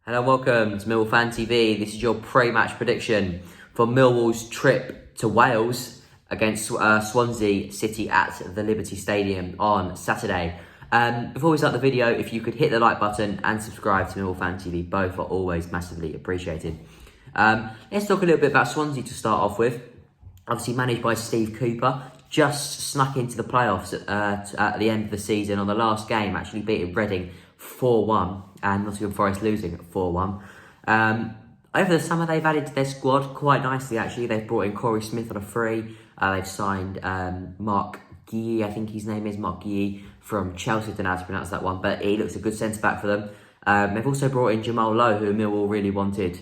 Hello and welcome to Millwall Fan TV. This is your pre-match prediction for Millwall's trip to Wales against Swansea City at the Liberty Stadium on Saturday. Before we start the video, if you could hit the like button and subscribe to Millwall Fan TV, both are always massively appreciated. Let's talk a little bit about Swansea to start off with. Obviously managed by Steve Cooper, just snuck into the playoffs at the end of the season on the last game, actually beating Reading 4-1 and Nottingham Forest losing 4-1. Over the summer, they've added to their squad quite nicely, actually. They've brought in Corey Smith on a free. They've signed Mark Guy, I think his name is, Mark Guy, from Chelsea. I don't know how to pronounce that one, but he looks a good centre-back for them. They've also brought in Jamal Lowe, who Millwall really wanted.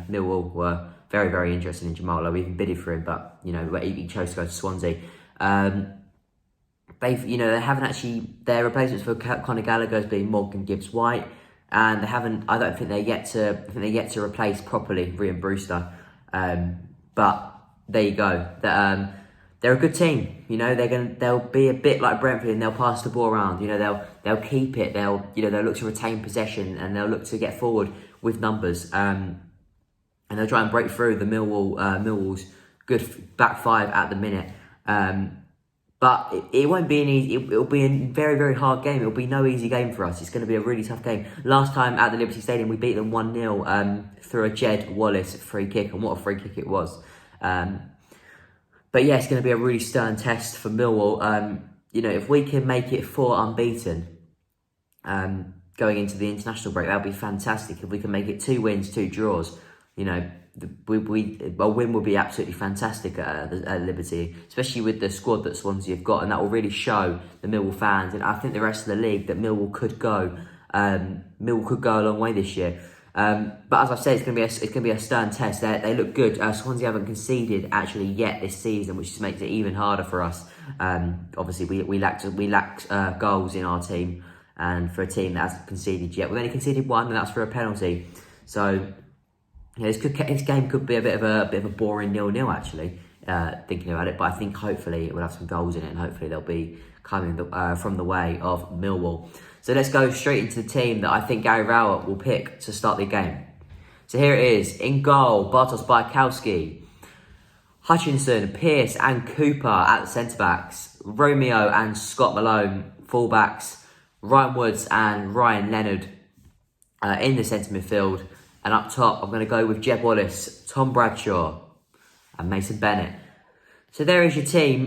Millwall were very, very interested in Jamal Lowe. We even bidded for him, but, he chose to go to Swansea. They haven't actually, their replacements for Conor Gallagher has been Morgan Gibbs-White, and I don't think they're yet to replace properly Ryan Brewster. But there you go. They're a good team. They'll be a bit like Brentford, and they'll pass the ball around. They'll keep it. They'll look to retain possession, and they'll look to get forward with numbers. And they'll try and break through the Millwall's good back five at the minute. But it won't be an easy. It'll be a very, very hard game. It'll be no easy game for us. It's going to be a really tough game. Last time at the Liberty Stadium, we beat them 1-0 through a Jed Wallace free kick, and what a free kick it was. But yeah, it's going to be a really stern test for Millwall. If we can make it 4 unbeaten going into the international break, that'll be fantastic. If we can make it 2 wins, 2 draws, a win would be absolutely fantastic at Liberty, especially with the squad that Swansea have got, and that will really show the Millwall fans, and I think the rest of the league, that Millwall could go a long way this year. But as I said, it's going to be a stern test. They look good. Swansea haven't conceded actually yet this season, which just makes it even harder for us. Obviously, we lacked goals in our team, and for a team that hasn't conceded yet, we've only conceded 1, and that's for a penalty. So this game could be a bit of a boring 0-0 actually, thinking about it. But I think hopefully it will have some goals in it, and hopefully they'll be coming from the way of Millwall. So let's go straight into the team that I think Gary Rowett will pick to start the game. So here it is. In goal, Bartosz Białkowski, Hutchinson, Pearce and Cooper at the centre-backs, Romeo and Scott Malone, full-backs, Ryan Woods and Ryan Leonard in the centre midfield. And up top, I'm going to go with Jed Wallace, Tom Bradshaw and Mason Bennett. So there is your team.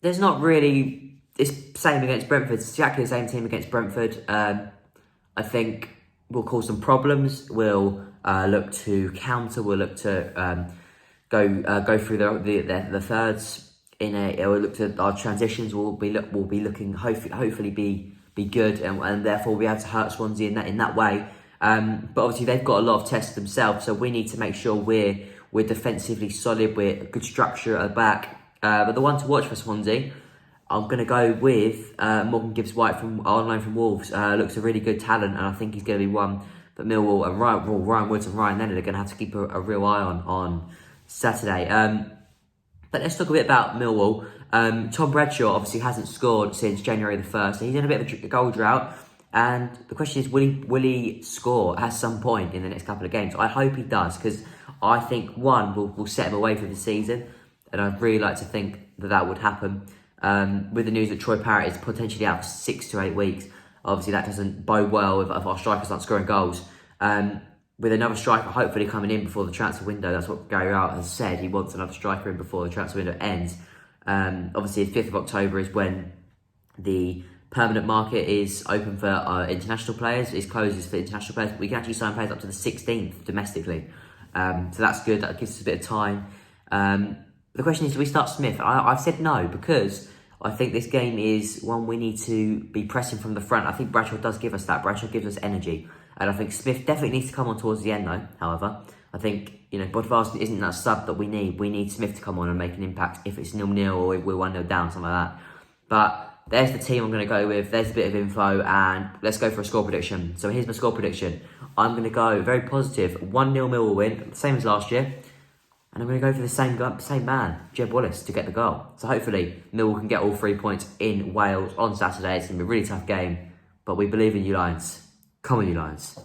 There's not really, it's the same against Brentford. It's exactly the same team against Brentford. I think we'll cause some problems. We'll look to counter. We'll look to go through the thirds. We'll look to our transitions. Will be looking hopefully be good, and therefore we'll be able to hurt Swansea in that way. But obviously they've got a lot of tests themselves, so we need to make sure we're defensively solid, we're a good structure at the back. But the one to watch for Swansea, I'm going to go with Morgan Gibbs-White from online from Wolves. Looks a really good talent, and I think he's going to be one that Millwall and Ryan Woods and Ryan Leonard are going to have to keep a real eye on Saturday. But let's talk a bit about Millwall. Tom Bradshaw obviously hasn't scored since January the 1st, so he's in a bit of a goal drought. And the question is, will he score at some point in the next couple of games? I hope he does, because I think one will set him away for the season, and I'd really like to think that would happen. With the news that Troy Parrott is potentially out for 6 to 8 weeks, obviously that doesn't bode well if our strikers aren't scoring goals. With another striker hopefully coming in before the transfer window, that's what Gary Rowett has said. He wants another striker in before the transfer window ends. Obviously, the 5th of October is when the permanent market is open for international players. It closes for international players. We can actually sign players up to the 16th domestically. So that's good. That gives us a bit of time. The question is, do we start Smith? I've said no, because I think this game is one we need to be pressing from the front. I think Bradshaw does give us that. Bradshaw gives us energy. And I think Smith definitely needs to come on towards the end though, however. I think, Bodvarsson isn't that sub that we need. We need Smith to come on and make an impact if it's 0-0 or if we're 1-0 down, something like that. But there's the team I'm going to go with. There's a bit of info, and let's go for a score prediction. So here's my score prediction. I'm going to go very positive. 1-0 Millwall win, same as last year. And I'm going to go for the same man, Jed Wallace, to get the goal. So hopefully Millwall can get all 3 points in Wales on Saturday. It's going to be a really tough game. But we believe in you Lions. Come on, you Lions.